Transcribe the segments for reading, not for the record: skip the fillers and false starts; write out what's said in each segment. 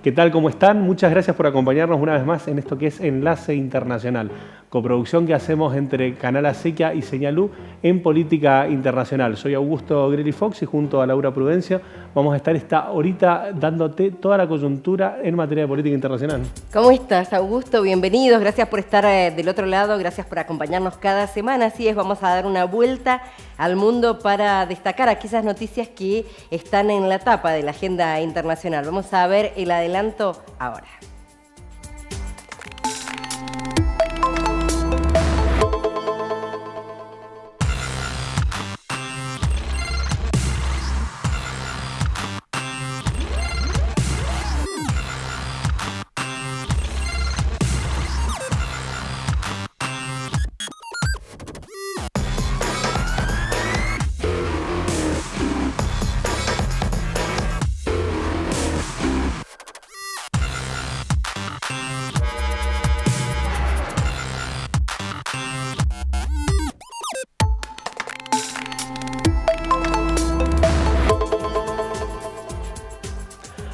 ¿Qué tal? ¿Cómo están? Muchas gracias por acompañarnos una vez más en esto que es Enlace Internacional, coproducción que hacemos entre Canal Acequia y Señalú en política internacional. Soy Augusto Greli Fox y junto a Laura Prudencio vamos a estar esta horita dándote toda la coyuntura en materia de política internacional. ¿Cómo estás, Augusto? Bienvenidos, gracias por estar del otro lado, gracias por acompañarnos cada semana. Así es, vamos a dar una vuelta al mundo para destacar aquellas noticias que están en la tapa de la agenda internacional. Vamos a ver el adelanto ahora.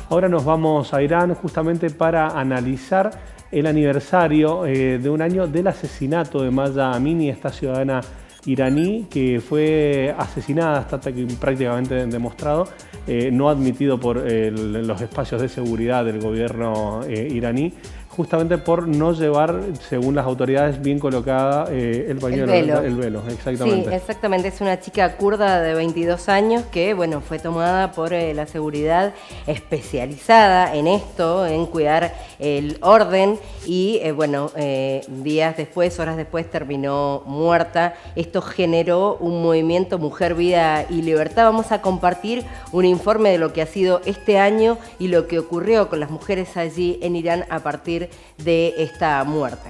Ahora nos vamos a Irán justamente para analizar el aniversario de un año del asesinato de Mahsa Amini, esta ciudadana iraní que fue asesinada, está prácticamente demostrado, no admitido por los espacios de seguridad del gobierno iraní, justamente por no llevar, según las autoridades, bien colocada el pañuelo, el velo, exactamente. Sí, exactamente. Es una chica kurda de 22 años que, bueno, fue tomada por la seguridad especializada en esto, en cuidar el orden y, días después, horas después, terminó muerta. Esto generó un movimiento Mujer, Vida y Libertad. Vamos a compartir un informe de lo que ha sido este año y lo que ocurrió con las mujeres allí en Irán a partir de esta muerte.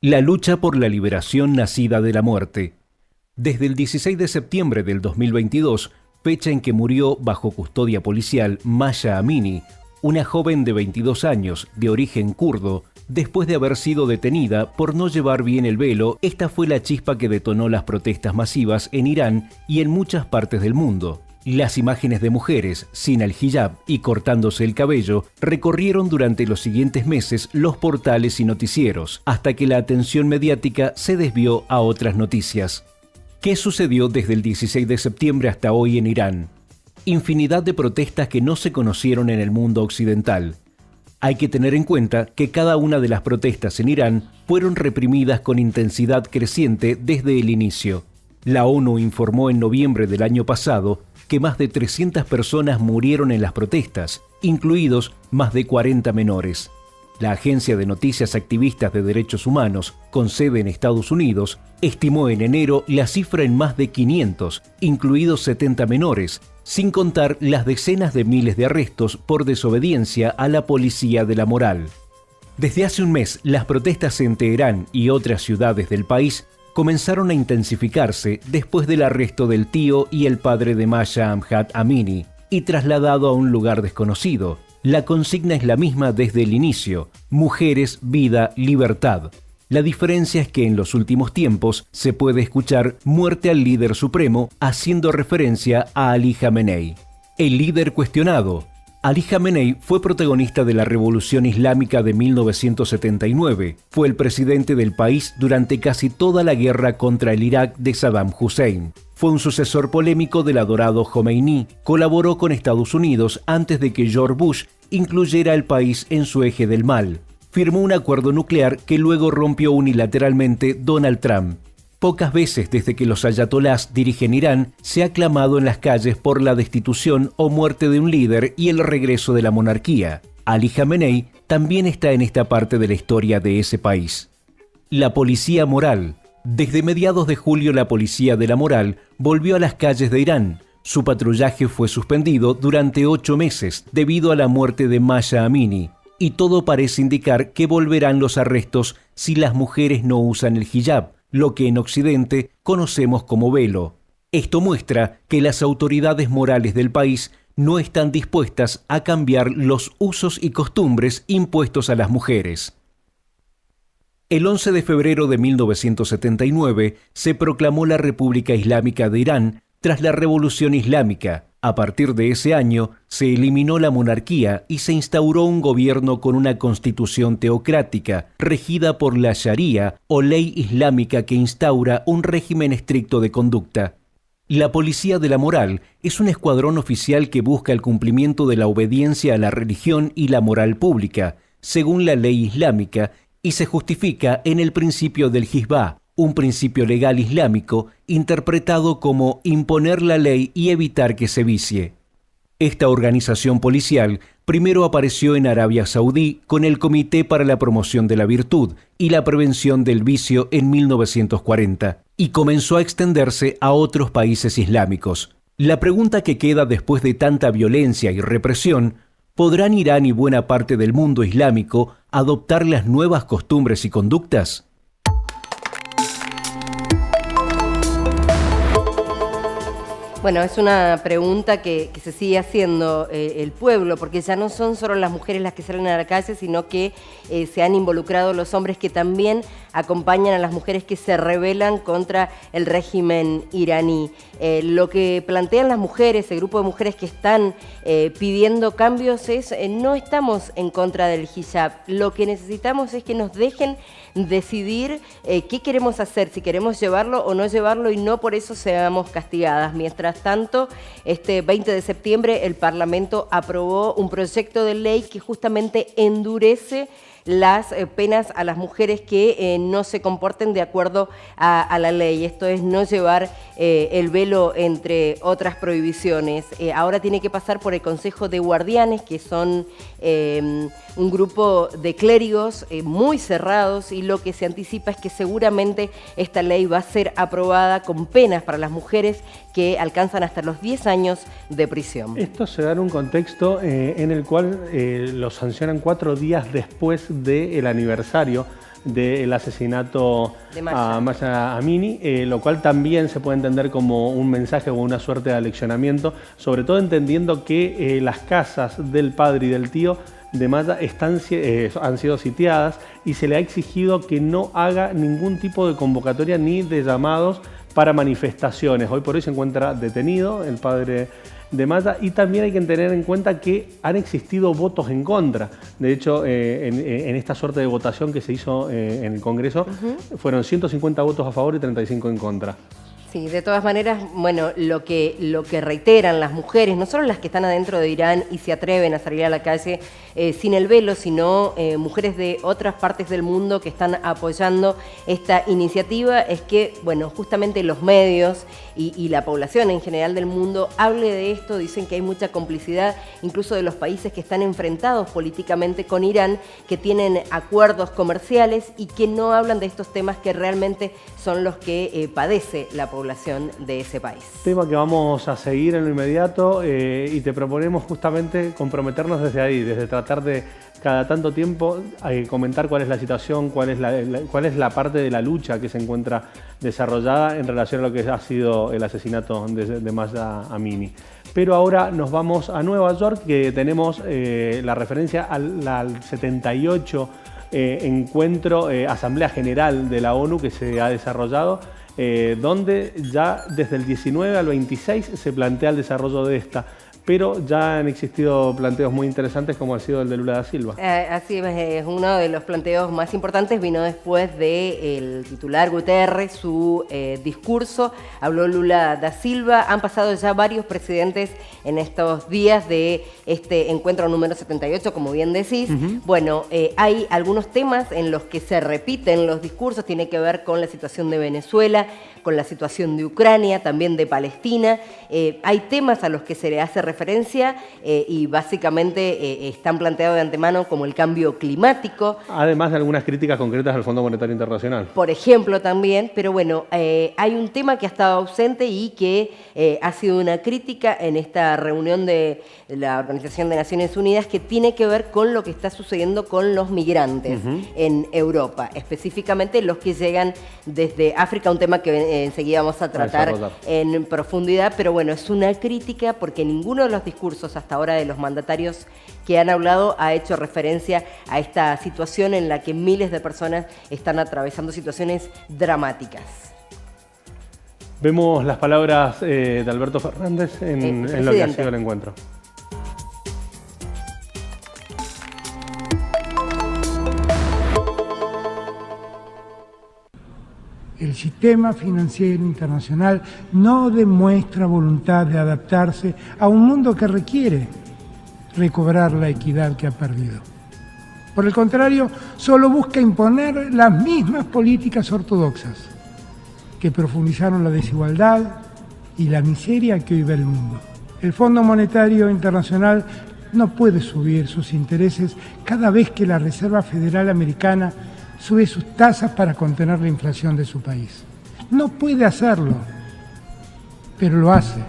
La lucha por la liberación nacida de la muerte. Desde el 16 de septiembre del 2022, fecha en que murió bajo custodia policial Mahsa Amini, una joven de 22 años de origen kurdo, después de haber sido detenida por no llevar bien el velo. Esta fue la chispa que detonó las protestas masivas en Irán y en muchas partes del mundo. Las imágenes de mujeres sin el hijab y cortándose el cabello recorrieron durante los siguientes meses los portales y noticieros, hasta que la atención mediática se desvió a otras noticias. ¿Qué sucedió desde el 16 de septiembre hasta hoy en Irán? Infinidad de protestas que no se conocieron en el mundo occidental. Hay que tener en cuenta que cada una de las protestas en Irán fueron reprimidas con intensidad creciente desde el inicio. La ONU informó en noviembre del año pasado que más de 300 personas murieron en las protestas, incluidos más de 40 menores. La agencia de noticias activistas de derechos humanos, con sede en Estados Unidos, estimó en enero la cifra en más de 500, incluidos 70 menores, sin contar las decenas de miles de arrestos por desobediencia a la policía de la moral. Desde hace un mes, las protestas en Teherán y otras ciudades del país comenzaron a intensificarse después del arresto del tío y el padre de Mahsa Amini y trasladado a un lugar desconocido. La consigna es la misma desde el inicio: mujeres, vida, libertad. La diferencia es que en los últimos tiempos se puede escuchar muerte al líder supremo, haciendo referencia a Ali Jamenei. El líder cuestionado. Ali Jamenei fue protagonista de la Revolución Islámica de 1979. Fue el presidente del país durante casi toda la guerra contra el Irak de Saddam Hussein. Fue un sucesor polémico del adorado Khomeini. Colaboró con Estados Unidos antes de que George Bush incluyera al país en su eje del mal. Firmó un acuerdo nuclear que luego rompió unilateralmente Donald Trump. Pocas veces desde que los ayatolás dirigen Irán se ha clamado en las calles por la destitución o muerte de un líder y el regreso de la monarquía. Ali Jamenei también está en esta parte de la historia de ese país. La policía moral. Desde mediados de julio la policía de la moral volvió a las calles de Irán. Su patrullaje fue suspendido durante 8 meses debido a la muerte de Mahsa Amini. Y todo parece indicar que volverán los arrestos si las mujeres no usan el hijab, lo que en Occidente conocemos como velo. Esto muestra que las autoridades morales del país no están dispuestas a cambiar los usos y costumbres impuestos a las mujeres. El 11 de febrero de 1979 se proclamó la República Islámica de Irán tras la Revolución Islámica. A partir de ese año se eliminó la monarquía y se instauró un gobierno con una constitución teocrática, regida por la Sharía o ley islámica que instaura un régimen estricto de conducta. La Policía de la Moral es un escuadrón oficial que busca el cumplimiento de la obediencia a la religión y la moral pública, según la ley islámica, y se justifica en el principio del Hizbah, un principio legal islámico interpretado como imponer la ley y evitar que se vicie. Esta organización policial primero apareció en Arabia Saudí con el Comité para la Promoción de la Virtud y la Prevención del Vicio en 1940 y comenzó a extenderse a otros países islámicos. La pregunta que queda después de tanta violencia y represión: ¿podrán Irán y buena parte del mundo islámico adoptar las nuevas costumbres y conductas? Bueno, es una pregunta que se sigue haciendo el pueblo, porque ya no son solo las mujeres las que salen a la calle, sino que se han involucrado los hombres que también acompañan a las mujeres que se rebelan contra el régimen iraní. Lo que plantean las mujeres, el grupo de mujeres que están pidiendo cambios es: no estamos en contra del hijab, lo que necesitamos es que nos dejen decidir qué queremos hacer, si queremos llevarlo o no llevarlo, y no por eso seamos castigadas. Mientras tanto, este 20 de septiembre el Parlamento aprobó un proyecto de ley que justamente endurece las penas a las mujeres que no se comporten de acuerdo a la ley. Esto es no llevar el velo, entre otras prohibiciones. Ahora tiene que pasar por el Consejo de Guardianes, que son un grupo de clérigos muy cerrados, y lo que se anticipa es que seguramente esta ley va a ser aprobada con penas para las mujeres que alcanzan hasta los 10 años de prisión. Esto se da en un contexto en el cual lo sancionan 4 días después del aniversario del asesinato a Mahsa Amini, lo cual también se puede entender como un mensaje o una suerte de aleccionamiento, sobre todo entendiendo que las casas del padre y del tío de Mahsa han sido sitiadas y se le ha exigido que no haga ningún tipo de convocatoria ni de llamados para manifestaciones. Hoy por hoy se encuentra detenido el padre de Mahsa, y también hay que tener en cuenta que han existido votos en contra. De hecho, en esta suerte de votación que se hizo en el Congreso, fueron 150 votos a favor y 35 en contra. Sí, de todas maneras, bueno, lo que reiteran las mujeres, no solo las que están adentro de Irán y se atreven a salir a la calle sin el velo, sino mujeres de otras partes del mundo que están apoyando esta iniciativa, es que, bueno, justamente los medios y la población en general del mundo hable de esto. Dicen que hay mucha complicidad, incluso de los países que están enfrentados políticamente con Irán, que tienen acuerdos comerciales y que no hablan de estos temas que realmente son los que padece la población de ese país. Tema que vamos a seguir en lo inmediato, y te proponemos justamente comprometernos desde ahí, desde tratar de cada tanto tiempo comentar cuál es la situación, cuál es la parte de la lucha que se encuentra desarrollada en relación a lo que ha sido el asesinato de Mahsa Amini. Pero ahora nos vamos a Nueva York, que tenemos la referencia al 78 encuentro, Asamblea General de la ONU que se ha desarrollado, donde ya desde el 19 al 26 se plantea el desarrollo de esta. Pero ya han existido planteos muy interesantes, como ha sido el de Lula da Silva. Así es uno de los planteos más importantes, vino después del titular Guterres, su discurso, habló Lula da Silva. Han pasado ya varios presidentes en estos días de este encuentro número 78, como bien decís. Bueno, hay algunos temas en los que se repiten los discursos, tiene que ver con la situación de Venezuela, con la situación de Ucrania, también de Palestina. Hay temas a los que se le hace referencia y básicamente están planteados de antemano, como el cambio climático. Además de algunas críticas concretas al Fondo Monetario Internacional. Por ejemplo, también, pero bueno, hay un tema que ha estado ausente y que ha sido una crítica en esta reunión de la Organización de Naciones Unidas, que tiene que ver con lo que está sucediendo con los migrantes en Europa, específicamente los que llegan desde África, un tema que enseguida vamos a tratar en profundidad, pero bueno, es una crítica porque ninguno de los discursos hasta ahora de los mandatarios que han hablado ha hecho referencia a esta situación en la que miles de personas están atravesando situaciones dramáticas. Vemos las palabras de Alberto Fernández en lo que ha sido el encuentro. El sistema financiero internacional no demuestra voluntad de adaptarse a un mundo que requiere recobrar la equidad que ha perdido. Por el contrario, solo busca imponer las mismas políticas ortodoxas que profundizaron la desigualdad y la miseria que hoy ve el mundo. El Fondo Monetario Internacional no puede subir sus intereses cada vez que la Reserva Federal Americana sube sus tasas para contener la inflación de su país. No puede hacerlo, pero lo hace.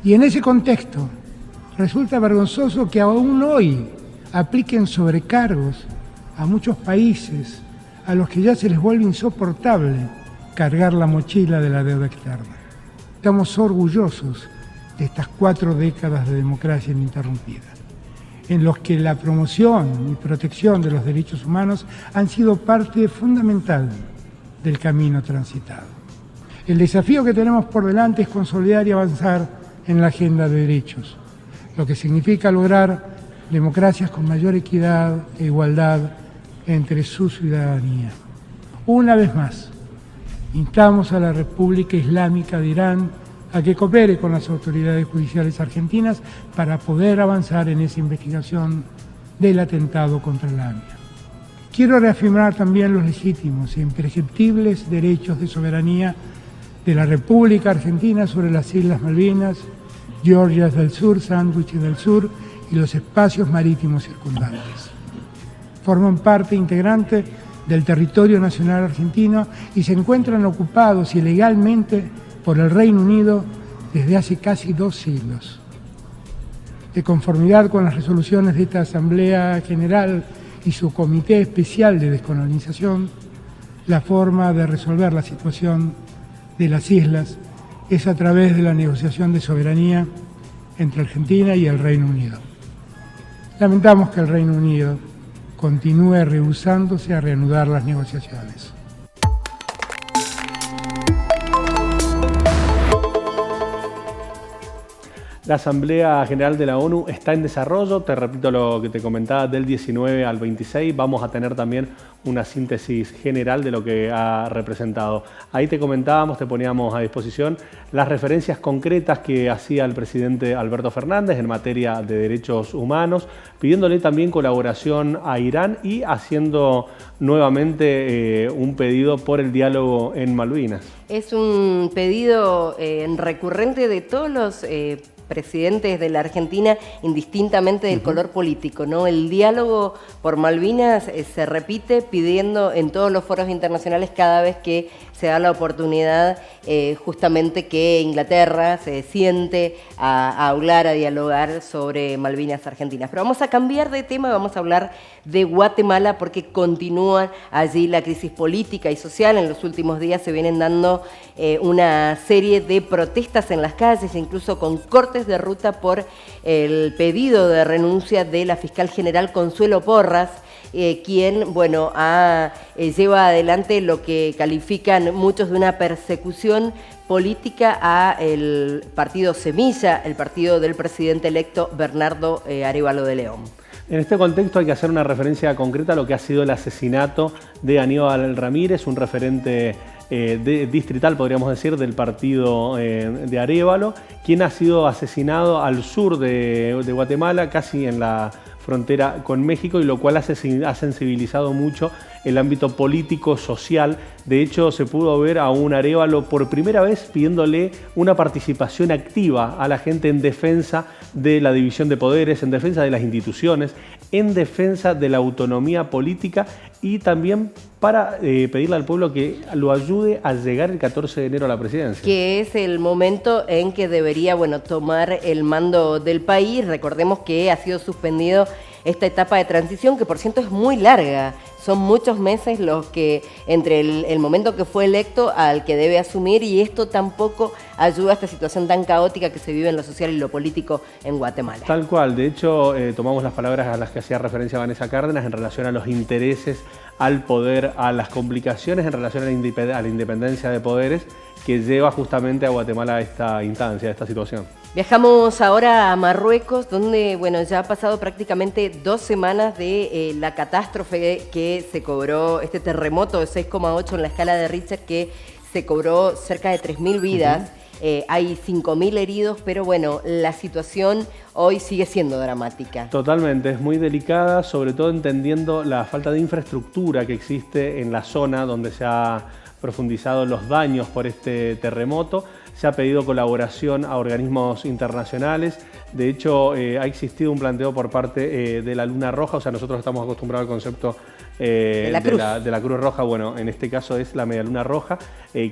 Y en ese contexto, resulta vergonzoso que aún hoy apliquen sobrecargos a muchos países a los que ya se les vuelve insoportable cargar la mochila de la deuda externa. Estamos orgullosos de estas 4 décadas de democracia ininterrumpida, en los que la promoción y protección de los derechos humanos han sido parte fundamental del camino transitado. El desafío que tenemos por delante es consolidar y avanzar en la agenda de derechos, lo que significa lograr democracias con mayor equidad e igualdad entre su ciudadanía. Una vez más, instamos a la República Islámica de Irán a que coopere con las autoridades judiciales argentinas para poder avanzar en esa investigación del atentado contra la AMIA. Quiero reafirmar también los legítimos e imprescriptibles derechos de soberanía de la República Argentina sobre las Islas Malvinas, Georgias del Sur, Sándwiches del Sur y los espacios marítimos circundantes. Forman parte integrante del territorio nacional argentino y se encuentran ocupados ilegalmente por el Reino Unido desde hace casi 2 siglos. De conformidad con las resoluciones de esta Asamblea General y su Comité Especial de Descolonización, la forma de resolver la situación de las islas es a través de la negociación de soberanía entre Argentina y el Reino Unido. Lamentamos que el Reino Unido continúe rehusándose a reanudar las negociaciones. La Asamblea General de la ONU está en desarrollo, te repito lo que te comentaba, del 19 al 26 vamos a tener también una síntesis general de lo que ha representado. Ahí te comentábamos, te poníamos a disposición las referencias concretas que hacía el presidente Alberto Fernández en materia de derechos humanos, pidiéndole también colaboración a Irán y haciendo nuevamente un pedido por el diálogo en Malvinas. Es un pedido recurrente de todos los presidentes de la Argentina, indistintamente del color político, ¿no? El diálogo por Malvinas se repite pidiendo en todos los foros internacionales cada vez que se da la oportunidad justamente que Inglaterra se siente a hablar, a dialogar sobre Malvinas Argentinas. Pero vamos a cambiar de tema, vamos a hablar de Guatemala porque continúa allí la crisis política y social. En los últimos días se vienen dando una serie de protestas en las calles, incluso con cortes de ruta por el pedido de renuncia de la fiscal general Consuelo Porras, quien, bueno, lleva adelante lo que califican muchos de una persecución política a el partido Semilla, el partido del presidente electo Bernardo Arévalo de León. En este contexto hay que hacer una referencia concreta a lo que ha sido el asesinato de Aníbal Ramírez, un referente distrital, podríamos decir, del partido de Arévalo, quien ha sido asesinado al sur de Guatemala, casi en la frontera con México, y lo cual ha sensibilizado mucho el ámbito político, social. De hecho, se pudo ver a un Arévalo por primera vez pidiéndole una participación activa a la gente en defensa de la división de poderes, en defensa de las instituciones, en defensa de la autonomía política y también para pedirle al pueblo que lo ayude a llegar el 14 de enero a la presidencia. Que es el momento en que debería, bueno, tomar el mando del país. Recordemos que ha sido suspendido esta etapa de transición, que por cierto es muy larga. Son muchos meses los que entre el momento que fue electo al que debe asumir, y esto tampoco ayuda a esta situación tan caótica que se vive en lo social y lo político en Guatemala. Tal cual, de hecho tomamos las palabras a las que hacía referencia Vanessa Cárdenas en relación a los intereses, al poder, a las complicaciones en relación a la independencia de poderes que lleva justamente a Guatemala a esta instancia, a esta situación. Viajamos ahora a Marruecos, donde bueno, ya ha pasado prácticamente 2 semanas de la catástrofe que se cobró, este terremoto de 6,8 en la escala de Richter, que se cobró cerca de 3.000 vidas. Hay 5.000 heridos, pero bueno, la situación hoy sigue siendo dramática. Totalmente, es muy delicada, sobre todo entendiendo la falta de infraestructura que existe en la zona donde se ha profundizado los daños por este terremoto. Se ha pedido colaboración a organismos internacionales. De hecho, ha existido un planteo por parte de la Luna Roja. O sea, nosotros estamos acostumbrados al concepto de la Cruz Roja. Bueno, en este caso es la Media Luna Roja,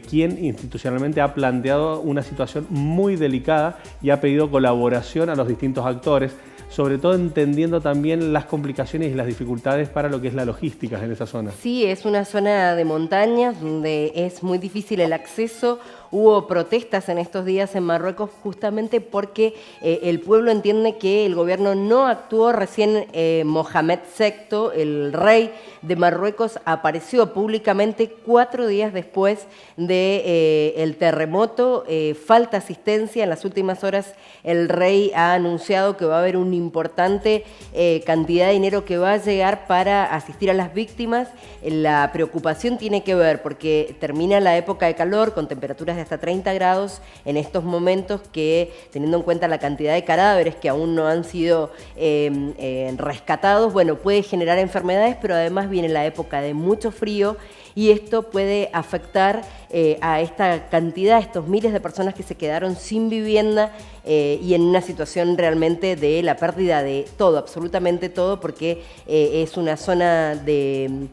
quien institucionalmente ha planteado una situación muy delicada y ha pedido colaboración a los distintos actores, sobre todo entendiendo también las complicaciones y las dificultades para lo que es la logística en esa zona. Sí, es una zona de montañas donde es muy difícil el acceso. Hubo protestas en estos días en Marruecos justamente porque el pueblo entiende que el gobierno no actuó. Recién Mohamed VI, el rey de Marruecos, apareció públicamente 4 días después del terremoto. Falta asistencia. En las últimas horas el rey ha anunciado que va a haber una importante cantidad de dinero que va a llegar para asistir a las víctimas. La preocupación tiene que ver porque termina la época de calor con temperaturas de hasta 30 grados en estos momentos, que teniendo en cuenta la cantidad de cadáveres que aún no han sido rescatados, bueno, puede generar enfermedades, pero además viene la época de mucho frío y esto puede afectar a esta cantidad, a estos miles de personas que se quedaron sin vivienda y en una situación realmente de la pérdida de todo, absolutamente todo, porque es una zona de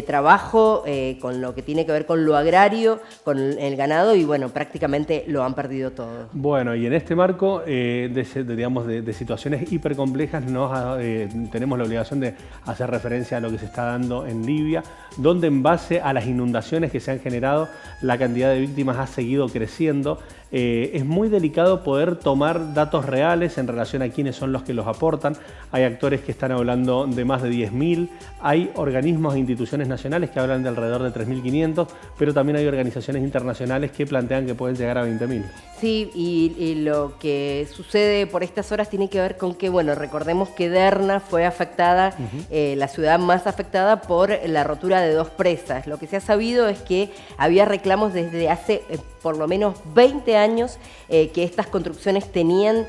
trabajo con lo que tiene que ver con lo agrario, con el ganado, y bueno, prácticamente lo han perdido todo. Bueno, y en este marco de situaciones hipercomplejas tenemos la obligación de hacer referencia a lo que se está dando en Libia, donde en base a las inundaciones que se han generado, la cantidad de víctimas ha seguido creciendo. Es muy delicado poder tomar datos reales en relación a quiénes son los que los aportan. Hay actores que están hablando de más de 10.000, hay organismos e instituciones nacionales que hablan de alrededor de 3.500, pero también hay organizaciones internacionales que plantean que pueden llegar a 20.000. Sí, y lo que sucede por estas horas tiene que ver con que, bueno, recordemos que Derna fue afectada, la ciudad más afectada por la rotura de 2 presas. Lo que se ha sabido es que había reclamos desde hace por lo menos 20 años que estas construcciones tenían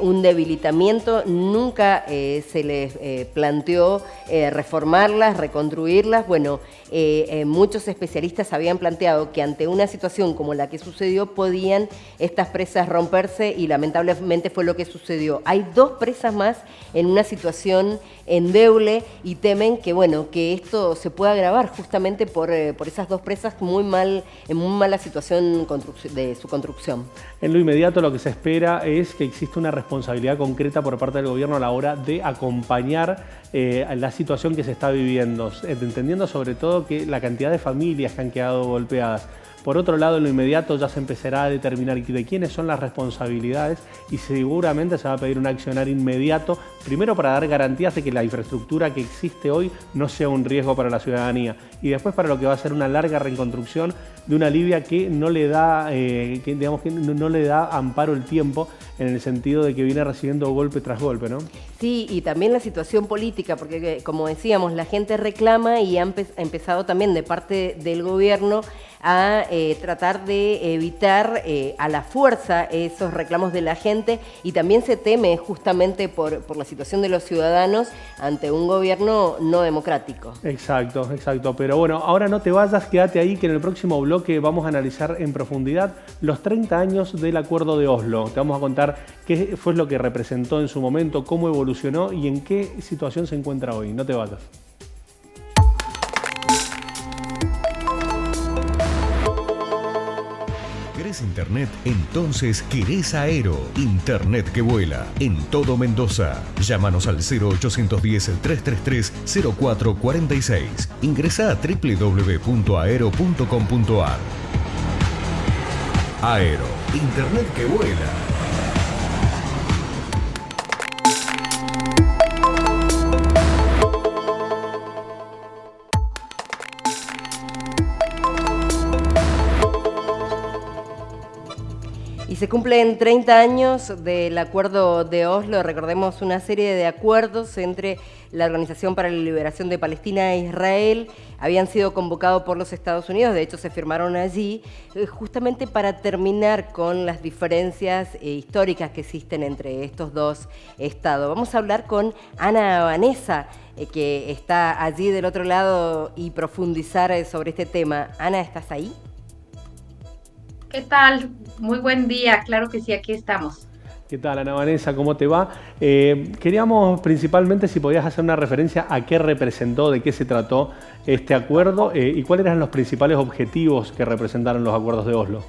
un debilitamiento. Nunca se les planteó reformarlas, reconstruirlas. Bueno, muchos especialistas habían planteado que ante una situación como la que sucedió podían estas presas romperse y lamentablemente fue lo que sucedió. Hay 2 presas más en una situación endeble y temen que, bueno, que esto se pueda agravar justamente por esas 2 presas en muy mala situación de su construcción. En lo inmediato lo que se espera es que exista una responsabilidad concreta por parte del gobierno a la hora de acompañar la situación que se está viviendo, entendiendo sobre todo que la cantidad de familias que han quedado golpeadas. Por otro lado, en lo inmediato ya se empezará a determinar de quiénes son las responsabilidades y seguramente se va a pedir un accionar inmediato, primero para dar garantías de que la infraestructura que existe hoy no sea un riesgo para la ciudadanía y después para lo que va a ser una larga reconstrucción de una Libia que no le da, no le da amparo el tiempo, en el sentido de que viene recibiendo golpe tras golpe, ¿no? Sí, y también la situación política, porque como decíamos, la gente reclama y ha empezado también de parte del gobierno a tratar de evitar a la fuerza esos reclamos de la gente, y también se teme justamente por la situación de los ciudadanos ante un gobierno no democrático. Exacto, exacto. Pero bueno, ahora no te vayas, quédate ahí que en el próximo bloque vamos a analizar en profundidad los 30 años del Acuerdo de Oslo. Te vamos a contar qué fue lo que representó en su momento, cómo evolucionó y en qué situación se encuentra hoy. No te vayas. ¿Querés internet? Entonces querés Aero. Internet que vuela en todo Mendoza. Llámanos al 0810-333-0446. Ingresá a www.aero.com.ar. Aero. Internet que vuela. Y se cumplen 30 años del Acuerdo de Oslo, recordemos una serie de acuerdos entre la Organización para la Liberación de Palestina e Israel, habían sido convocados por los Estados Unidos, de hecho se firmaron allí, justamente para terminar con las diferencias históricas que existen entre estos dos estados. Vamos a hablar con Ana Vanessa, que está allí del otro lado, y profundizar sobre este tema. Ana, ¿estás ahí? ¿Qué tal? Muy buen día, claro que sí, aquí estamos. ¿Qué tal, Ana Vanessa? ¿Cómo te va? Queríamos principalmente si podías hacer una referencia a qué representó, de qué se trató este acuerdo y cuáles eran los principales objetivos que representaron los acuerdos de Oslo.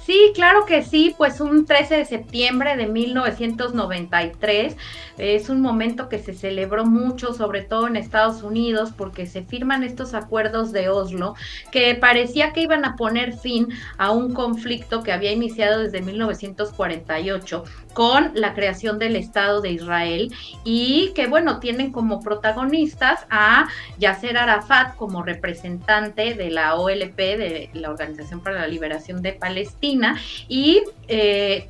Sí, claro que sí, pues un 13 de septiembre de 1993 es un momento que se celebró mucho, sobre todo en Estados Unidos, porque se firman estos acuerdos de Oslo que parecía que iban a poner fin a un conflicto que había iniciado desde 1948 con la creación del Estado de Israel y que, bueno, tienen como protagonistas a Yasser Arafat como representante de la OLP, de la Organización para la Liberación de Palestina, y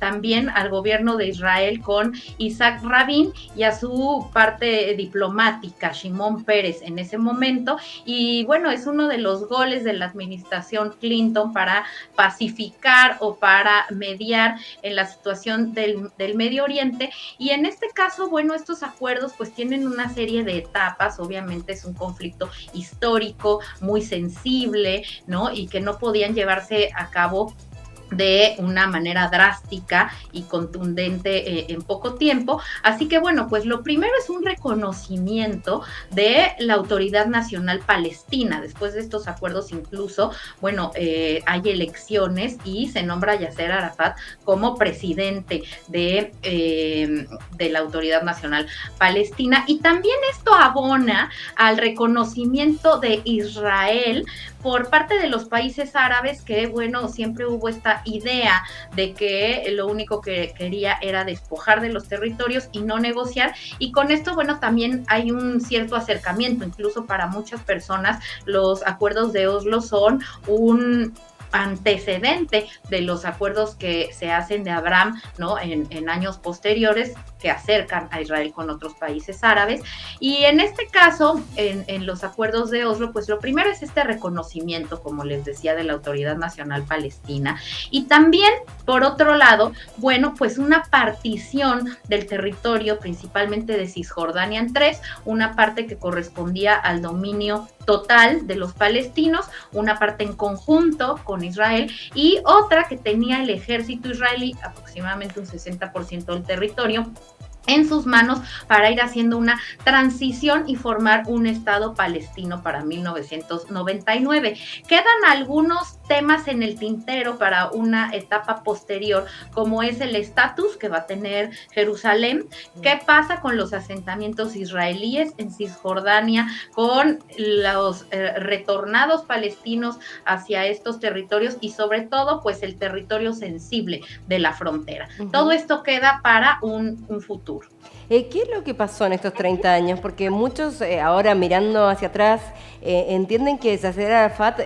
también al gobierno de Israel con Isaac Rabin y a su parte diplomática, Shimon Peres, en ese momento. Y bueno, es uno de los goles de la administración Clinton para pacificar o para mediar en la situación del Medio Oriente. Y en este caso, bueno, estos acuerdos pues tienen una serie de etapas. Obviamente es un conflicto histórico muy sensible, ¿no? Y que no podían llevarse a cabo de una manera drástica y contundente en poco tiempo. Así que bueno, pues lo primero es un reconocimiento de la Autoridad Nacional Palestina. Después de estos acuerdos incluso, bueno, hay elecciones y se nombra a Yasser Arafat como presidente de la Autoridad Nacional Palestina. Y también esto abona al reconocimiento de Israel por parte de los países árabes, que bueno, siempre hubo esta idea de que lo único que quería era despojar de los territorios y no negociar, y con esto, bueno, también hay un cierto acercamiento, incluso para muchas personas los acuerdos de Oslo son un antecedente de los acuerdos que se hacen de Abraham, ¿no? En años posteriores, que acercan a Israel con otros países árabes. Y en este caso, en los acuerdos de Oslo, pues lo primero es este reconocimiento, como les decía, de la Autoridad Nacional Palestina. Y también, por otro lado, bueno, pues una partición del territorio, principalmente de Cisjordania en tres, una parte que correspondía al dominio total de los palestinos, una parte en conjunto con Israel y otra que tenía el ejército israelí, aproximadamente un 60% del territorio, en sus manos para ir haciendo una transición y formar un Estado palestino para 1999. Quedan algunos temas en el tintero para una etapa posterior, como es el estatus que va a tener Jerusalén, qué pasa con los asentamientos israelíes en Cisjordania, con los retornados palestinos hacia estos territorios y sobre todo pues el territorio sensible de la frontera. Todo esto queda para un futuro. ¿Qué es lo que pasó en estos 30 años? Porque muchos ahora mirando hacia atrás entienden que Yasser Arafat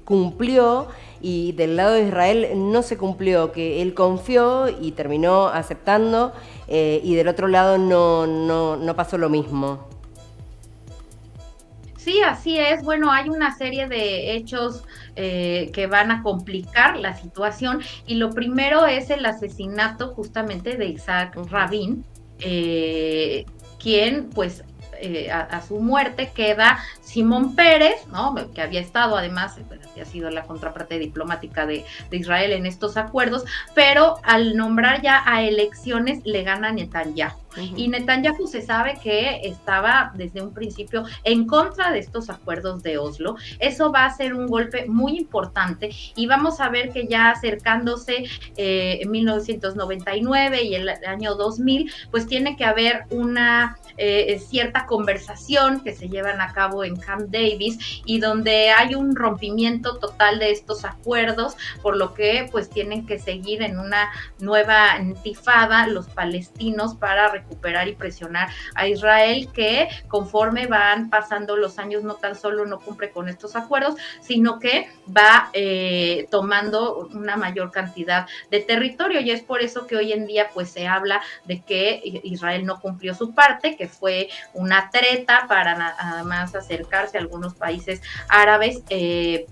cumplió y del lado de Israel no se cumplió, que él confió y terminó aceptando y del otro lado no pasó lo mismo. Sí, así es. Bueno, hay una serie de hechos que van a complicar la situación y lo primero es el asesinato justamente de Isaac Rabin, quien pues a su muerte queda Shimon Peres, ¿no? Que había estado además, había sido la contraparte diplomática de Israel en estos acuerdos, pero al nombrar ya a elecciones le gana Netanyahu. Y Netanyahu se sabe que estaba desde un principio en contra de estos acuerdos de Oslo. Eso va a ser un golpe muy importante y vamos a ver que ya acercándose en 1999 y el año 2000, pues tiene que haber una cierta conversación que se llevan a cabo en Camp Davis y donde hay un rompimiento total de estos acuerdos, por lo que pues tienen que seguir en una nueva intifada los palestinos para recuperar y presionar a Israel, que conforme van pasando los años no tan solo no cumple con estos acuerdos, sino que va tomando una mayor cantidad de territorio, y es por eso que hoy en día pues se habla de que Israel no cumplió su parte, que fue una treta para nada más acercarse a algunos países árabes,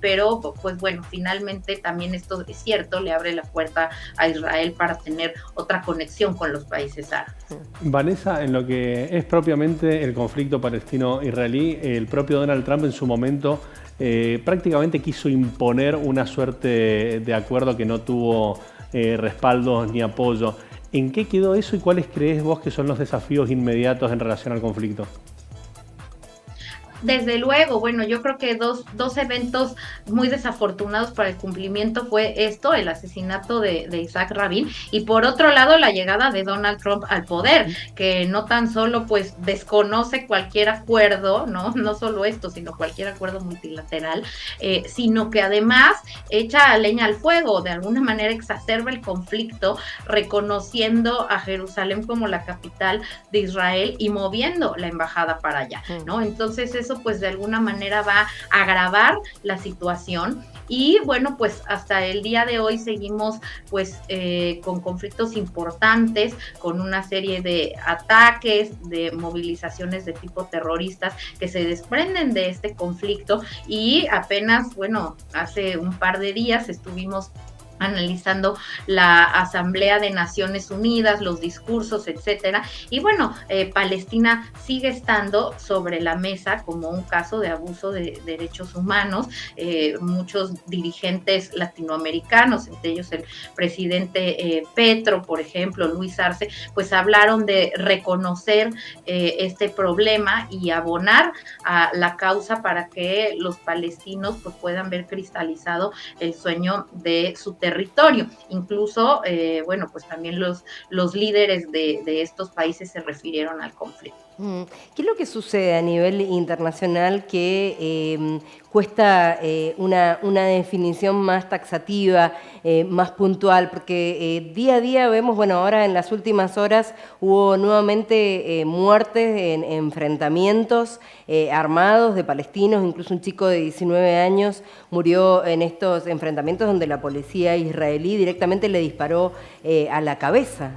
pero pues bueno, finalmente también esto es cierto, le abre la puerta a Israel para tener otra conexión con los países árabes. Vanessa, en lo que es propiamente el conflicto palestino-israelí, el propio Donald Trump en su momento prácticamente quiso imponer una suerte de acuerdo que no tuvo respaldos ni apoyo. ¿En qué quedó eso y cuáles crees vos que son los desafíos inmediatos en relación al conflicto? Desde luego, bueno, yo creo que dos eventos muy desafortunados para el cumplimiento fue esto, el asesinato de Isaac Rabin, y por otro lado la llegada de Donald Trump al poder, que no tan solo pues desconoce cualquier acuerdo, no solo esto, sino cualquier acuerdo multilateral, sino que además echa leña al fuego, de alguna manera exacerba el conflicto, reconociendo a Jerusalén como la capital de Israel y moviendo la embajada para allá, ¿no? Entonces eso pues de alguna manera va a agravar la situación y bueno, pues hasta el día de hoy seguimos pues con conflictos importantes, con una serie de ataques, de movilizaciones de tipo terroristas que se desprenden de este conflicto y apenas, bueno, hace un par de días estuvimos analizando la Asamblea de Naciones Unidas, los discursos, etcétera, y bueno, Palestina sigue estando sobre la mesa como un caso de abuso de derechos humanos. Muchos dirigentes latinoamericanos, entre ellos el presidente Petro, por ejemplo, Luis Arce, pues hablaron de reconocer este problema y abonar a la causa para que los palestinos pues puedan ver cristalizado el sueño de su territorio. Incluso, bueno, pues también los líderes de estos países se refirieron al conflicto. ¿Qué es lo que sucede a nivel internacional que cuesta una definición más taxativa, más puntual? Porque día a día vemos, bueno, ahora en las últimas horas hubo nuevamente muertes en enfrentamientos armados de palestinos, incluso un chico de 19 años murió en estos enfrentamientos donde la policía israelí directamente le disparó a la cabeza.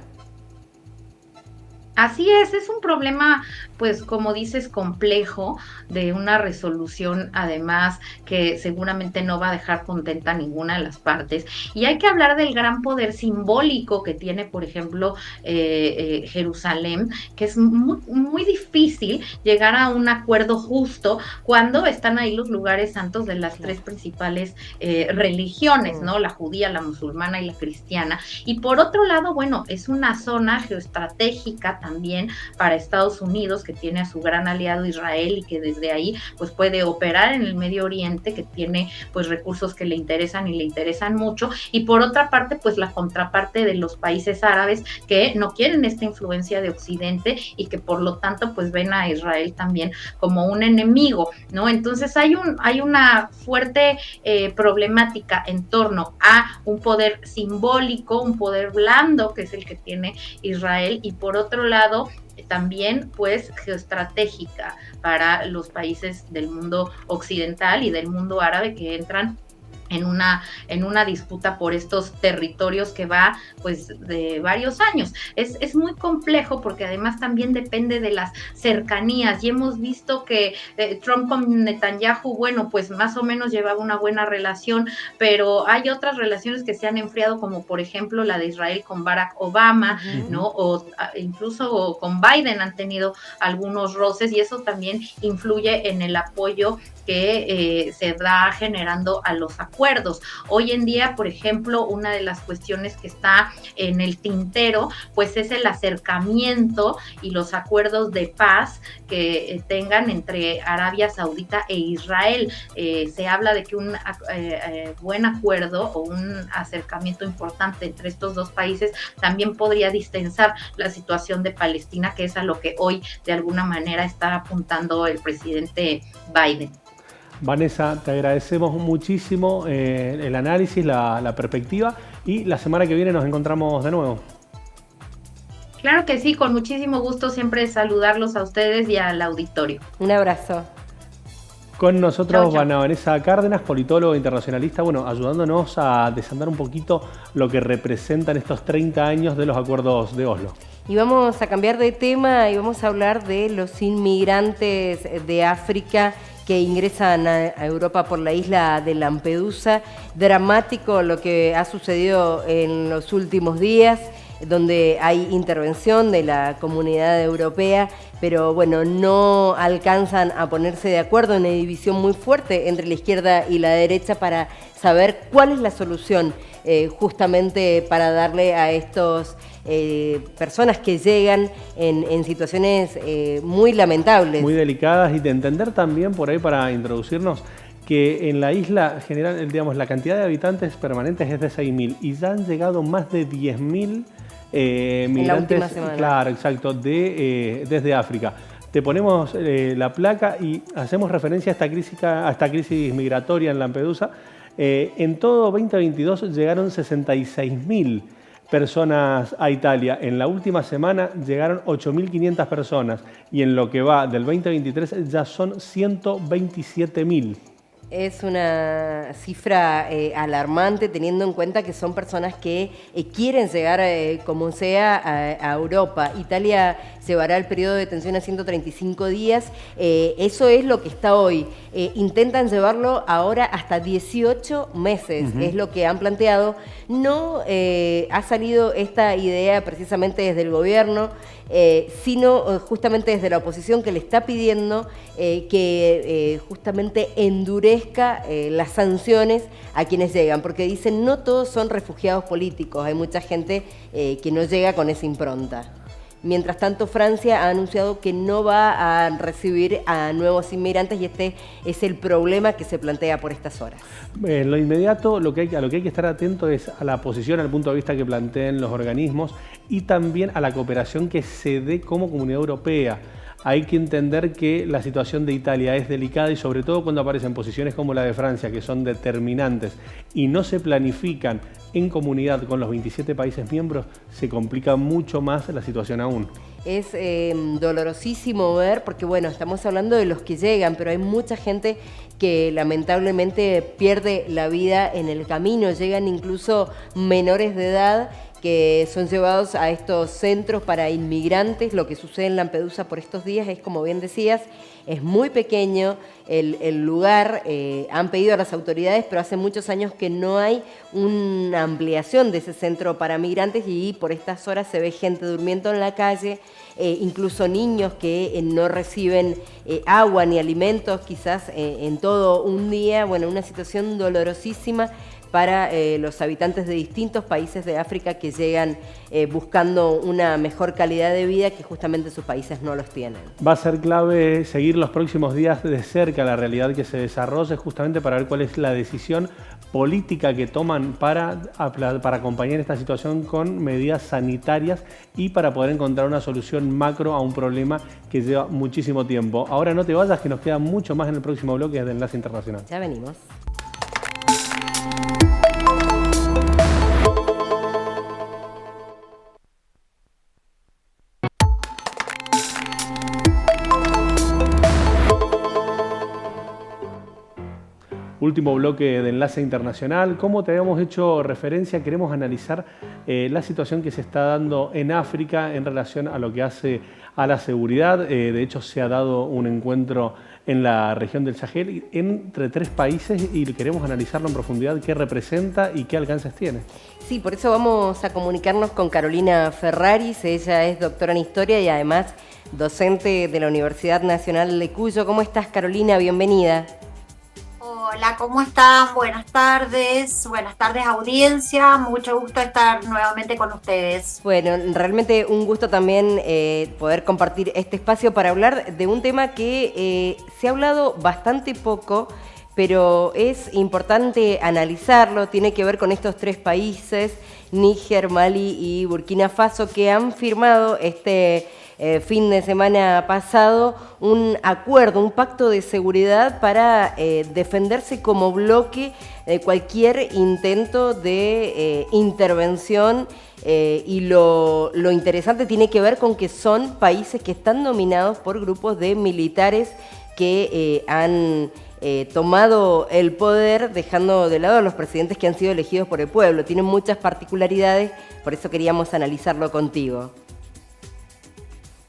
Así es un problema, pues como dices, complejo, de una resolución además que seguramente no va a dejar contenta a ninguna de las partes. Y hay que hablar del gran poder simbólico que tiene, por ejemplo, Jerusalén, que es muy, muy difícil llegar a un acuerdo justo cuando están ahí los lugares santos de las tres principales religiones, ¿no? La judía, la musulmana y la cristiana. Y por otro lado, bueno, es una zona geoestratégica también para Estados Unidos, que tiene a su gran aliado Israel y que desde ahí pues puede operar en el Medio Oriente, que tiene pues recursos que le interesan y le interesan mucho, y por otra parte pues la contraparte de los países árabes que no quieren esta influencia de Occidente y que por lo tanto pues ven a Israel también como un enemigo, ¿no? Entonces hay una fuerte problemática en torno a un poder simbólico, un poder blando que es el que tiene Israel, y por otro lado también pues geoestratégica para los países del mundo occidental y del mundo árabe que entran en una disputa por estos territorios que va pues de varios años. Es muy complejo porque además también depende de las cercanías, y hemos visto que Trump con Netanyahu, bueno, pues más o menos llevaba una buena relación, pero hay otras relaciones que se han enfriado, como por ejemplo la de Israel con Barack Obama, ¿no? O incluso con Biden han tenido algunos roces, y eso también influye en el apoyo que se va generando a los acuerdos acuerdos. Hoy en día, por ejemplo, una de las cuestiones que está en el tintero, pues es el acercamiento y los acuerdos de paz que tengan entre Arabia Saudita e Israel. Se habla de que un buen acuerdo o un acercamiento importante entre estos dos países también podría distensar la situación de Palestina, que es a lo que hoy de alguna manera está apuntando el presidente Biden. Vanessa, te agradecemos muchísimo el análisis, la perspectiva, y la semana que viene nos encontramos de nuevo. Claro que sí, con muchísimo gusto siempre saludarlos a ustedes y al auditorio. Un abrazo. Con nosotros Chau, chau. Vanessa Cárdenas, politólogo internacionalista, bueno, ayudándonos a desandar un poquito lo que representan estos 30 años de los acuerdos de Oslo. Y vamos a cambiar de tema y vamos a hablar de los inmigrantes de África que ingresan a Europa por la isla de Lampedusa. Dramático lo que ha sucedido en los últimos días, donde hay intervención de la comunidad europea, pero bueno, no alcanzan a ponerse de acuerdo, una división muy fuerte entre la izquierda y la derecha para saber cuál es la solución justamente para darle a estos personas que llegan en situaciones muy lamentables. Muy delicadas, y de entender también por ahí, para introducirnos, que en la isla general, digamos, la cantidad de habitantes permanentes es de 6.000 y ya han llegado más de 10.000 migrantes, claro, exacto, desde África. Te ponemos la placa y hacemos referencia a esta crisis migratoria en Lampedusa. En todo 2022 llegaron 66.000 personas a Italia. En la última semana llegaron 8.500 personas y en lo que va del 2023 ya son 127.000. Es una cifra alarmante, teniendo en cuenta que son personas que quieren llegar como sea a Europa. Italia llevará el periodo de detención a 135 días. Eso es lo que está hoy. Intentan llevarlo ahora hasta 18 meses, es lo que han planteado. No ha salido esta idea precisamente desde el gobierno, sino justamente desde la oposición, que le está pidiendo que justamente endurezca las sanciones a quienes llegan, porque dicen no todos son refugiados políticos, hay mucha gente que no llega con esa impronta. Mientras tanto, Francia ha anunciado que no va a recibir a nuevos inmigrantes y este es el problema que se plantea por estas horas. En lo inmediato, a lo que hay que estar atento es a la posición, al punto de vista que planteen los organismos y también a la cooperación que se dé como Comunidad Europea. Hay que entender que la situación de Italia es delicada y sobre todo cuando aparecen posiciones como la de Francia, que son determinantes y no se planifican en comunidad con los 27 países miembros, se complica mucho más la situación aún. Es dolorosísimo ver, porque bueno, estamos hablando de los que llegan, pero hay mucha gente que lamentablemente pierde la vida en el camino, llegan incluso menores de edad que son llevados a estos centros para inmigrantes. Lo que sucede en Lampedusa por estos días es, como bien decías, es muy pequeño el lugar, han pedido a las autoridades, pero hace muchos años que no hay una ampliación de ese centro para migrantes y por estas horas se ve gente durmiendo en la calle, incluso niños que no reciben agua ni alimentos quizás en todo un día. Bueno, una situación dolorosísima para los habitantes de distintos países de África que llegan buscando una mejor calidad de vida que justamente sus países no los tienen. Va a ser clave seguir los próximos días de cerca la realidad que se desarrolle, justamente para ver cuál es la decisión política que toman para acompañar esta situación con medidas sanitarias y para poder encontrar una solución macro a un problema que lleva muchísimo tiempo. Ahora no te vayas, que nos queda mucho más en el próximo bloque de Enlace Internacional. Ya venimos. Último bloque de Enlace Internacional. Como te habíamos hecho referencia, queremos analizar la situación que se está dando en África en relación a lo que hace a la seguridad. De hecho, se ha dado un encuentro en la región del Sahel entre 3 países y queremos analizarlo en profundidad, qué representa y qué alcances tiene. Sí, por eso vamos a comunicarnos con Carolina Ferraris. Ella es doctora en Historia y además docente de la Universidad Nacional de Cuyo. ¿Cómo estás, Carolina? Bienvenida. Hola, ¿cómo están? Buenas tardes audiencia, mucho gusto estar nuevamente con ustedes. Bueno, realmente un gusto también poder compartir este espacio para hablar de un tema que se ha hablado bastante poco, pero es importante analizarlo. Tiene que ver con estos tres países, Níger, Mali y Burkina Faso, que han firmado este fin de semana pasado un acuerdo, un pacto de seguridad para defenderse como bloque de cualquier intento de intervención. Y lo interesante tiene que ver con que son países que están dominados por grupos de militares que han tomado el poder, dejando de lado a los presidentes que han sido elegidos por el pueblo. Tienen muchas particularidades, por eso queríamos analizarlo contigo.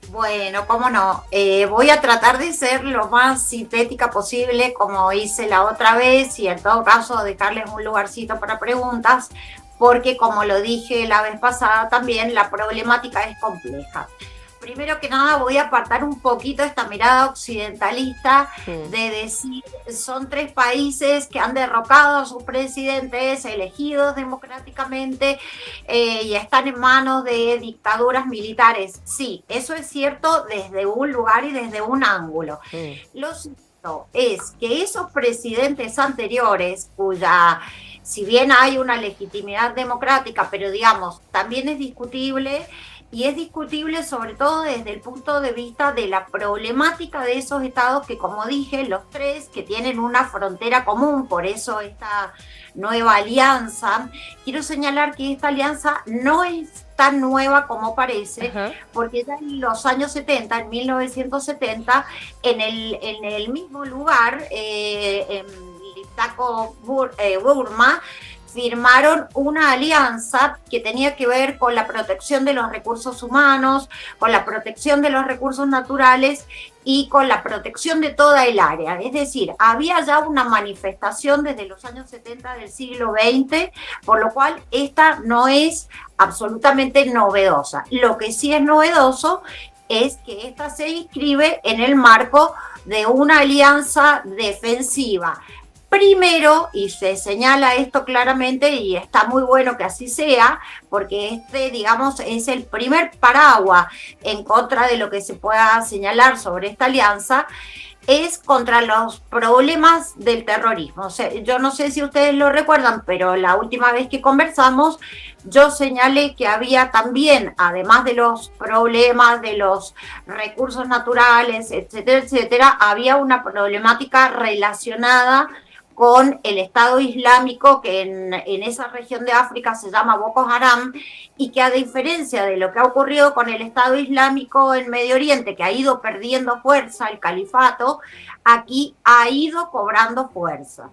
Bueno, cómo no. Voy a tratar de ser lo más sintética posible, como hice la otra vez, y en todo caso dejarles un lugarcito para preguntas, porque como lo dije la vez pasada también, la problemática es compleja. Primero que nada voy a apartar un poquito esta mirada occidentalista de decir son tres países que han derrocado a sus presidentes elegidos democráticamente y están en manos de dictaduras militares. Sí, eso es cierto desde un lugar y desde un ángulo. Lo cierto es que esos presidentes anteriores, cuya, si bien hay una legitimidad democrática, pero digamos, también es discutible. Y es discutible sobre todo desde el punto de vista de la problemática de esos estados que, como dije, los tres que tienen una frontera común, por eso esta nueva alianza. Quiero señalar que esta alianza no es tan nueva como parece, porque ya en los años 70, en 1970, en el mismo lugar, en Litaco, Burma, firmaron una alianza que tenía que ver con la protección de los recursos humanos, con la protección de los recursos naturales y con la protección de toda el área. Es decir, había ya una manifestación desde los años 70 del siglo XX, por lo cual esta no es absolutamente novedosa. Lo que sí es novedoso es que esta se inscribe en el marco de una alianza defensiva. Primero, y se señala esto claramente, y está muy bueno que así sea, porque este, digamos, es el primer paraguas en contra de lo que se pueda señalar sobre esta alianza, es contra los problemas del terrorismo. O sea, yo no sé si ustedes lo recuerdan, pero la última vez que conversamos, yo señalé que había también, además de los problemas de los recursos naturales, etcétera, etcétera, había una problemática relacionada con el Estado Islámico, que en esa región de África se llama Boko Haram, y que a diferencia de lo que ha ocurrido con el Estado Islámico en Medio Oriente, que ha ido perdiendo fuerza, el califato, aquí ha ido cobrando fuerza.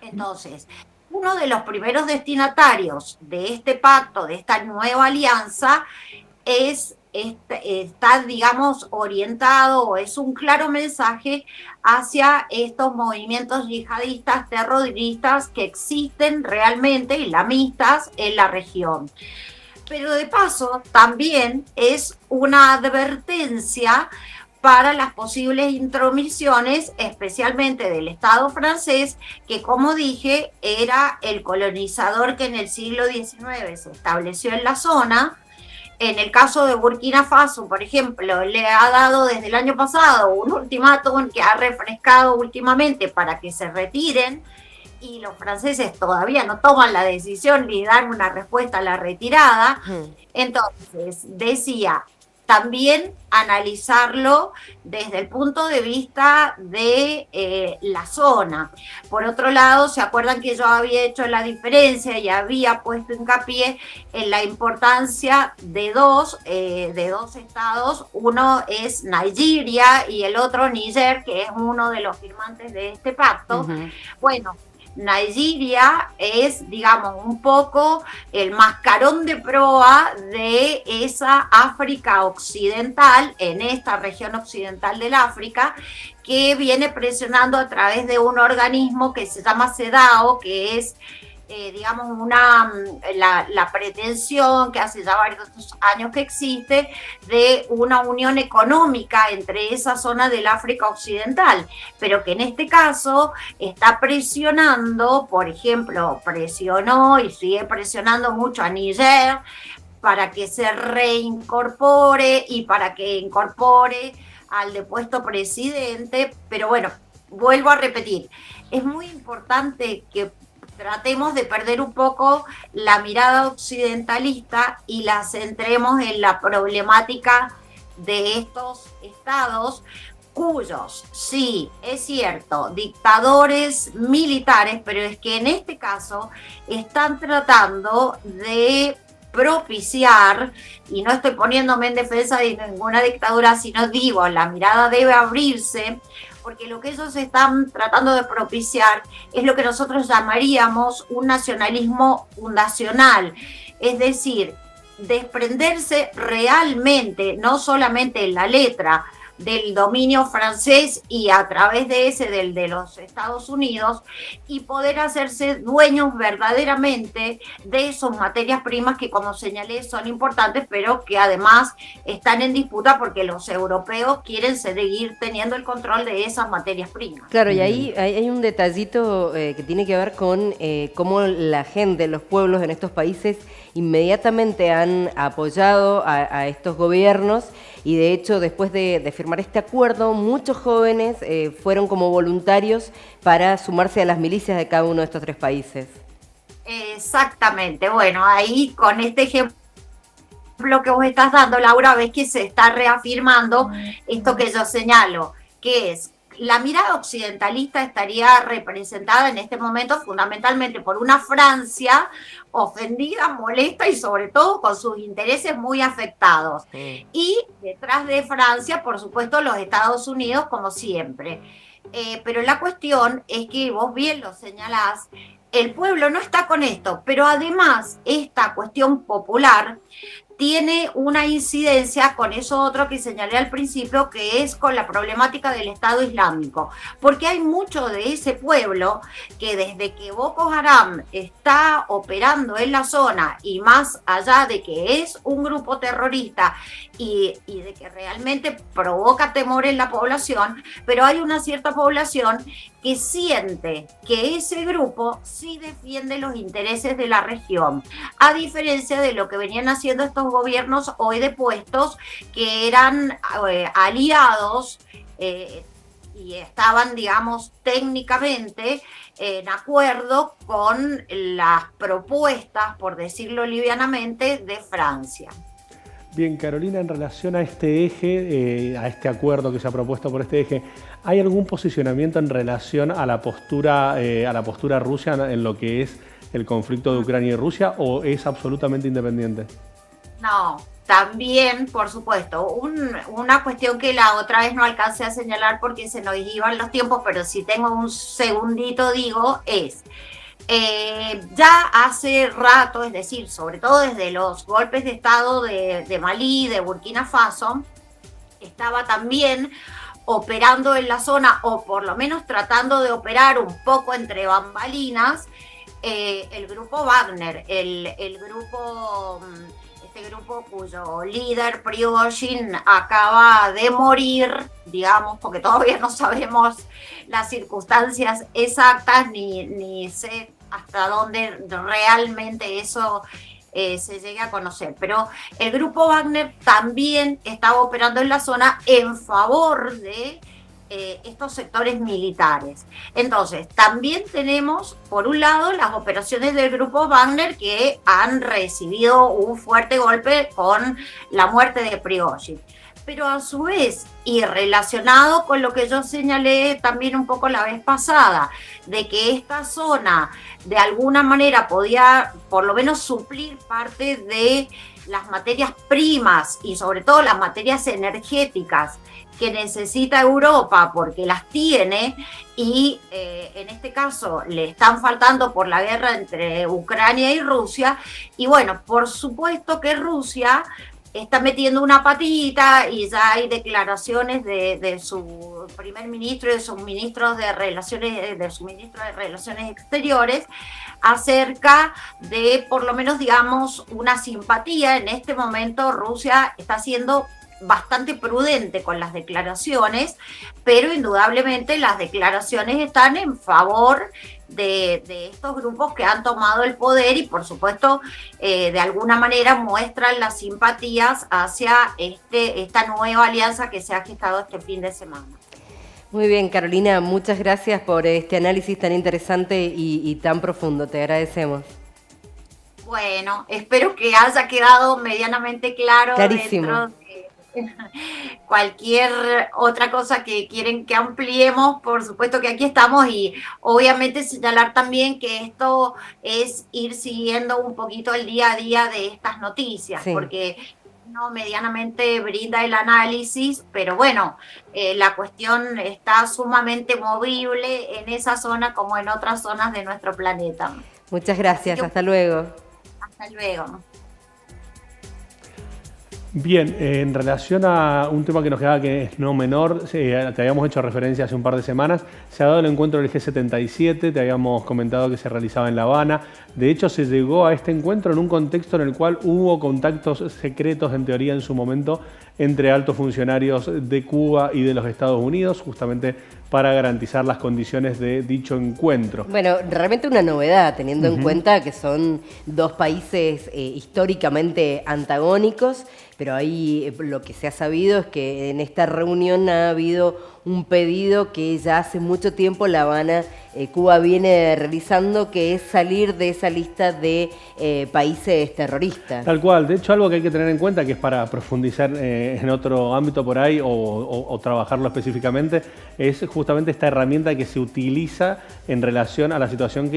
Entonces, uno de los primeros destinatarios de este pacto, de esta nueva alianza, está, digamos, orientado, o es un claro mensaje hacia estos movimientos yihadistas, terroristas que existen realmente, islamistas, en la región. Pero de paso, también es una advertencia para las posibles intromisiones, especialmente del Estado francés, que, como dije, era el colonizador que en el siglo XIX se estableció en la zona. En el caso de Burkina Faso, por ejemplo, le ha dado desde el año pasado un ultimátum que ha refrescado últimamente para que se retiren, y los franceses todavía no toman la decisión ni dan una respuesta a la retirada. Entonces, decía, también analizarlo desde el punto de vista de la zona. Por otro lado, ¿se acuerdan que yo había hecho la diferencia y había puesto hincapié en la importancia de dos estados? Uno es Nigeria y el otro Níger, que es uno de los firmantes de este pacto. Bueno, Nigeria es, digamos, un poco el mascarón de proa de esa África occidental, en esta región occidental del África, que viene presionando a través de un organismo que se llama CEDAW, que es digamos, la pretensión que hace ya varios años que existe de una unión económica entre esa zona del África Occidental, pero que en este caso está presionando, por ejemplo, presionó y sigue presionando mucho a Níger para que se reincorpore y para que incorpore al depuesto presidente, pero bueno, vuelvo a repetir, es muy importante que tratemos de perder un poco la mirada occidentalista y la centremos en la problemática de estos estados cuyos, sí, es cierto, dictadores militares, pero es que en este caso están tratando de propiciar, y no estoy poniéndome en defensa de ninguna dictadura, sino digo, la mirada debe abrirse, porque lo que ellos están tratando de propiciar es lo que nosotros llamaríamos un nacionalismo fundacional, es decir, desprenderse realmente, no solamente en la letra, del dominio francés y a través de ese del de los Estados Unidos, y poder hacerse dueños verdaderamente de esas materias primas que, como señalé, son importantes, pero que además están en disputa porque los europeos quieren seguir teniendo el control de esas materias primas. Claro, y ahí hay un detallito que tiene que ver con cómo la gente, los pueblos en estos países inmediatamente han apoyado a estos gobiernos, y de hecho después de firmar este acuerdo muchos jóvenes fueron como voluntarios para sumarse a las milicias de cada uno de estos tres países. Exactamente, bueno, ahí con este ejemplo que vos estás dando, Laura, ves que se está reafirmando esto que yo señalo, que es la mirada occidentalista estaría representada en este momento fundamentalmente por una Francia ofendida, molesta y sobre todo con sus intereses muy afectados. Y detrás de Francia, por supuesto, los Estados Unidos, como siempre. Pero la cuestión es que vos bien lo señalás, el pueblo no está con esto, pero además esta cuestión popular tiene una incidencia con eso otro que señalé al principio, que es con la problemática del Estado Islámico, porque hay mucho de ese pueblo que desde que Boko Haram está operando en la zona, y más allá de que es un grupo terrorista y de que realmente provoca temor en la población, pero hay una cierta población que siente que ese grupo sí defiende los intereses de la región, a diferencia de lo que venían haciendo estos gobiernos hoy depuestos, que eran aliados y estaban, digamos, técnicamente en acuerdo con las propuestas, por decirlo livianamente, de Francia. Bien, Carolina, en relación a este eje, a este acuerdo que se ha propuesto por este eje, ¿hay algún posicionamiento en relación a la postura rusa en lo que es el conflicto de Ucrania y Rusia, o es absolutamente independiente? No, también, por supuesto, una cuestión que la otra vez no alcancé a señalar porque se nos iban los tiempos, pero si tengo un segundito digo, es... ya hace rato, es decir, sobre todo desde los golpes de Estado de Malí, de Burkina Faso, estaba también operando en la zona, o por lo menos tratando de operar un poco entre bambalinas, el grupo Wagner, este grupo cuyo líder Prigozhin acaba de morir, digamos, porque todavía no sabemos las circunstancias exactas, ni sé hasta dónde realmente eso se llegue a conocer. Pero el grupo Wagner también estaba operando en la zona en favor de estos sectores militares. Entonces, también tenemos, por un lado, las operaciones del grupo Wagner, que han recibido un fuerte golpe con la muerte de Prigozhin. Pero a su vez, y relacionado con lo que yo señalé también un poco la vez pasada, de que esta zona de alguna manera podía por lo menos suplir parte de las materias primas y sobre todo las materias energéticas que necesita Europa, porque las tiene, y en este caso le están faltando por la guerra entre Ucrania y Rusia. Y bueno, por supuesto que Rusia está metiendo una patita y ya hay declaraciones de su primer ministro y de sus ministros de Relaciones, de su ministro de Relaciones Exteriores, acerca de, por lo menos, digamos, una simpatía. En este momento Rusia está siendo bastante prudente con las declaraciones, pero indudablemente las declaraciones están en favor de estos grupos que han tomado el poder y, por supuesto, de alguna manera muestran las simpatías hacia esta nueva alianza que se ha gestado este fin de semana. Muy bien, Carolina, muchas gracias por este análisis tan interesante y tan profundo. Te agradecemos. Bueno, espero que haya quedado medianamente claro. Clarísimo. Dentro de cualquier otra cosa que quieren que ampliemos, por supuesto que aquí estamos, y obviamente señalar también que esto es ir siguiendo un poquito el día a día de estas noticias, sí, porque no medianamente brinda el análisis, pero bueno, la cuestión está sumamente movible en esa zona como en otras zonas de nuestro planeta. Muchas gracias, hasta luego. Hasta luego. Bien, en relación a un tema que nos quedaba que es no menor, te habíamos hecho referencia hace un par de semanas, se ha dado el encuentro del G77, te habíamos comentado que se realizaba en La Habana. De hecho, se llegó a este encuentro en un contexto en el cual hubo contactos secretos, en teoría, en su momento, entre altos funcionarios de Cuba y de los Estados Unidos, justamente para garantizar las condiciones de dicho encuentro. Bueno, realmente una novedad, teniendo en cuenta que son dos países históricamente antagónicos, pero ahí lo que se ha sabido es que en esta reunión ha habido un pedido que ya hace mucho tiempo La Habana, Cuba viene realizando, que es salir de esa lista de países terroristas. Tal cual. De hecho, algo que hay que tener en cuenta, que es para profundizar en otro ámbito por ahí o trabajarlo específicamente, es justamente esta herramienta que se utiliza en relación a la situación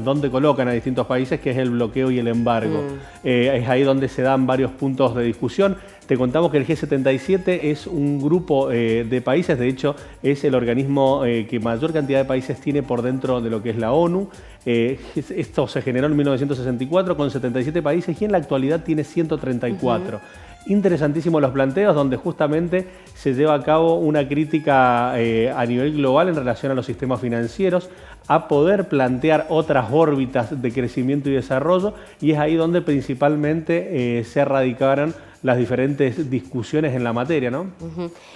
donde colocan a distintos países, que es el bloqueo y el embargo. Es ahí donde se dan varios puntos de discusión. Te contamos que el G77 es un grupo de países, de hecho es el organismo que mayor cantidad de países tiene por dentro de lo que es la ONU. Esto se generó en 1964 con 77 países y en la actualidad tiene 134. Interesantísimos los planteos, donde justamente se lleva a cabo una crítica a nivel global en relación a los sistemas financieros, a poder plantear otras órbitas de crecimiento y desarrollo, y es ahí donde principalmente se radicaron las diferentes discusiones en la materia, ¿no?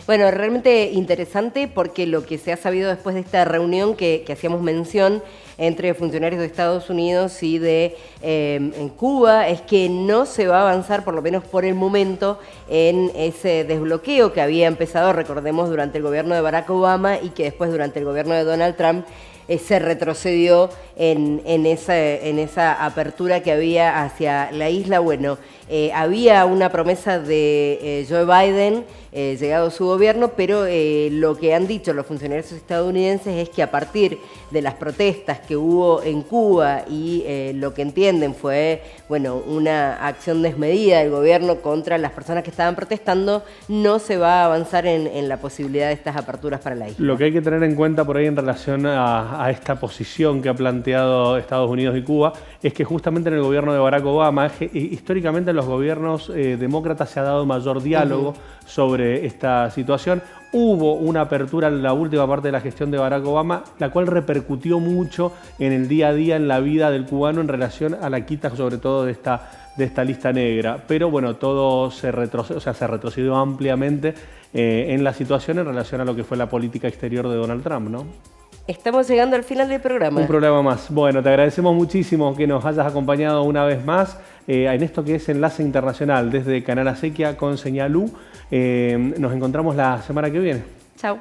Bueno, realmente interesante, porque lo que se ha sabido después de esta reunión que hacíamos mención entre funcionarios de Estados Unidos y de en Cuba, es que no se va a avanzar, por lo menos por el momento, en ese desbloqueo que había empezado, recordemos, durante el gobierno de Barack Obama, y que después durante el gobierno de Donald Trump se retrocedió en esa apertura que había hacia la isla. Bueno, había una promesa de Joe Biden llegado su gobierno, pero lo que han dicho los funcionarios estadounidenses es que a partir de las protestas que hubo en Cuba y lo que entienden fue, bueno, una acción desmedida del gobierno contra las personas que estaban protestando, no se va a avanzar en la posibilidad de estas aperturas para la isla. Lo que hay que tener en cuenta por ahí en relación a esta posición que ha planteado Estados Unidos y Cuba es que justamente en el gobierno de Barack Obama, históricamente en los gobiernos demócratas se ha dado mayor diálogo sobre esta situación. Hubo una apertura en la última parte de la gestión de Barack Obama, la cual repercutió mucho en el día a día, en la vida del cubano en relación a la quita sobre todo de esta lista negra. Pero bueno, todo se retrocedió ampliamente en la situación en relación a lo que fue la política exterior de Donald Trump, ¿no? Estamos llegando al final del programa. Un programa más. Bueno, te agradecemos muchísimo que nos hayas acompañado una vez más en esto que es Enlace Internacional desde Canal Acequia con Señal U. Nos encontramos la semana que viene. Chau.